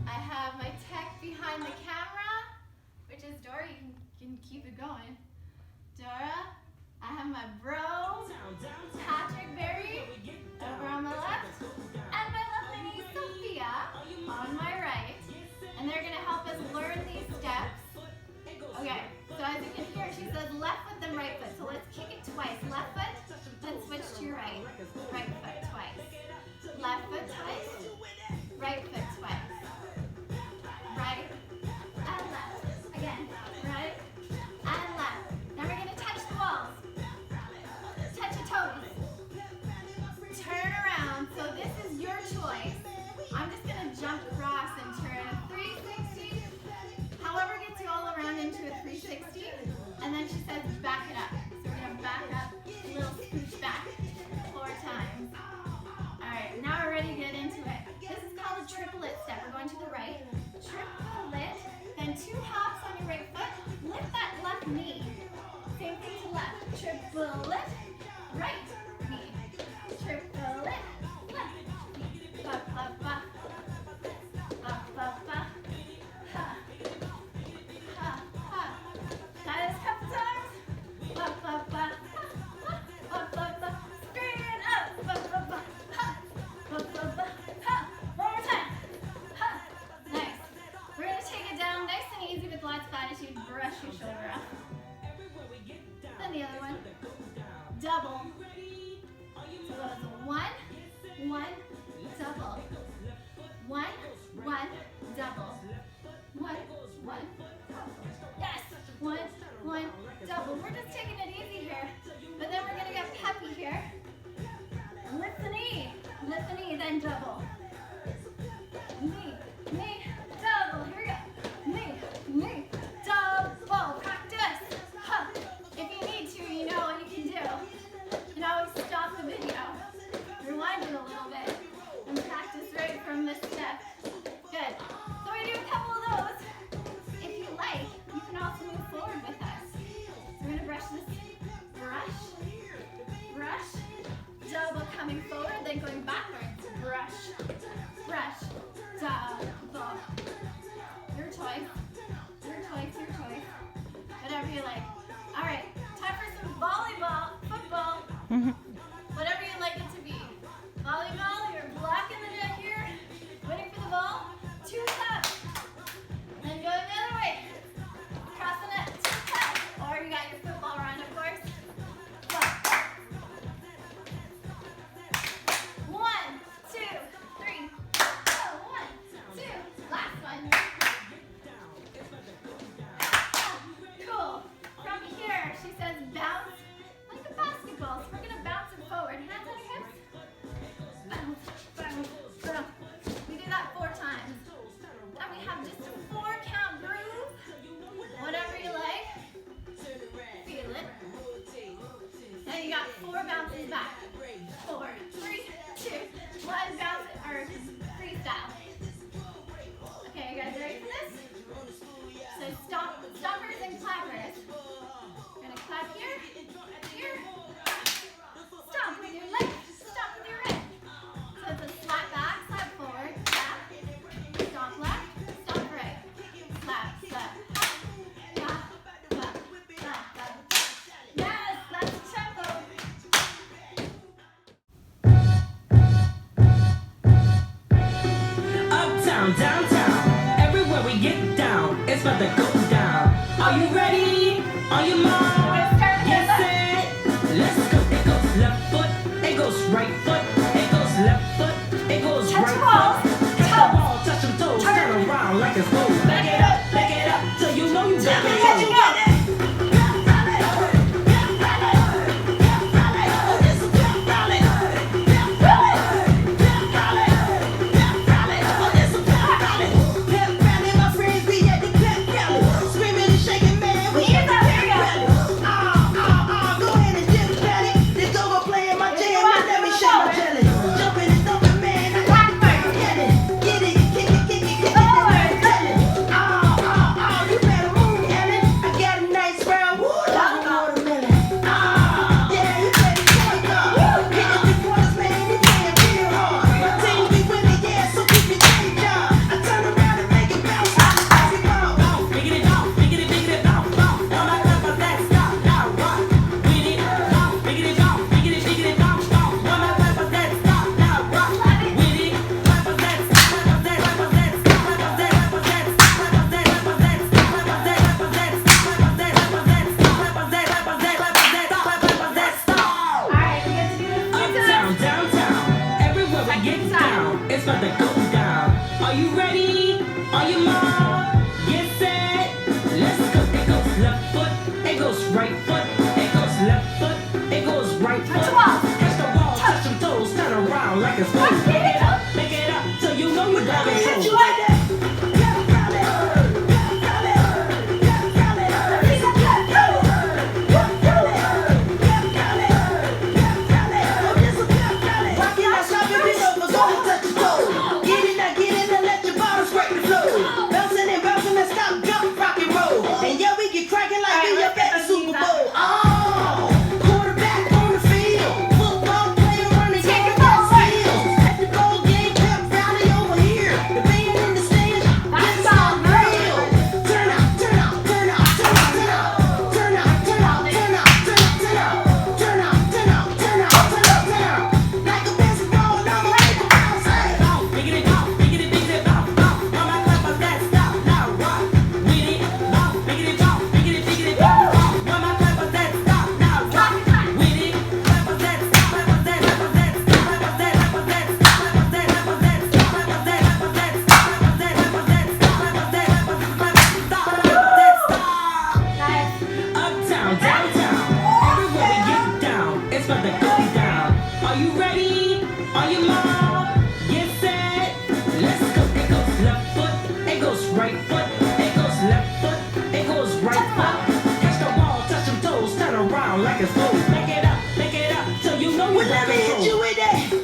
I have my tech behind the camera, which is Dora. You can keep it going. Dora. I have my bro, Patrick Berry, over on my left, and my lovely niece Sophia on my right. And they're going to help us learn these steps. Okay, so as you can hear, she says left foot, then right foot. So let's kick it twice. Left foot, then switch to your right. Right foot twice. Left foot twice. Right foot twice. Right and left. Again, right and left. Now we're going to touch the walls. Touch your toes. Turn around. So this is your choice. I'm just going to jump across and turn a 360. However gets you all around into a 360. And then she says back it up. So we're going to back up, a little scooch back 4 times. Alright, now we're ready to get into it. This is called a triplet step. We're going to the right. Triplet. Then 2 hops on your right foot. Lift that left knee. Same thing to left. Triplet. Right knee. Triplet. Left knee. Ba, ba, ba. Ba, ba, ba. Ha. Ha, ha. That is a couple times. Ba, ba, ba. Ha, ba, ba, ba. Straighten up. Ba, ba, ba. Ha. Ba, ba, ba. Ha. One more time. Ha. Nice. We're going to take it down nice and easy with lots of attitude. Brush your shoulder up. Then the other one. Double. So that was 1, 1, double. 1, 1, double. 1, 1, double. Yes! 1, 1, double. We're just taking it easy here. But then we're going to get peppy here. Lift the knee. Lift the knee, then double. Knee, knee, double. Here we go. Knee, knee, double. Practice. Huh. If you need to, you know what you can do. You can always stop the video, rewind it a little bit, and practice right from this step. Good. So we do a couple of those. If you like, you can also move forward with us. So we're going to brush this. Brush, brush, double coming forward, then going backwards. Brush, brush, double. Your choice. Your choice, your choice. Whatever you like. All right, time for some volleyball, football, whatever you'd like it to be. Volleyball, you're blocking the net here, waiting for the ball, 2 steps. Then go the other way. Cross the net, 2 steps. Or you got your football run, of course. 1, 2, 3, go. 1, 2, last one. Cool. From here, she says bounce like a basketball. So we're going to bounce it forward. Hands on your hips. Bounce, bounce, bounce. We do that 4 times. Then we have just a 4-count groove. Whatever you like. Feel it. Then you got 4 bounces back. 4, 3, 2, 1. Bounce it, or freestyle. Okay, you guys ready for this? So stompers and clappers. We're going to clap here, here. Stomp with your left, stomp with your right. So it's a slap back, slap forward, slap. Stomp left, stomp right. Slap, slap. Slap, slap, slap, slap. Yes, that's the tempo. Uptown, downtown, everywhere we get down, it's about to go down. Are you ready? On your mark? Yes, set. Let's go. It goes left foot, it goes right foot, it goes left foot, it goes Touch right the wall. foot. Touch the wall, touch them toes, turn around like it's gold. Back it up, till you know you got it. All like it's full. Back it up, till you know you got control. Let me hit you with that.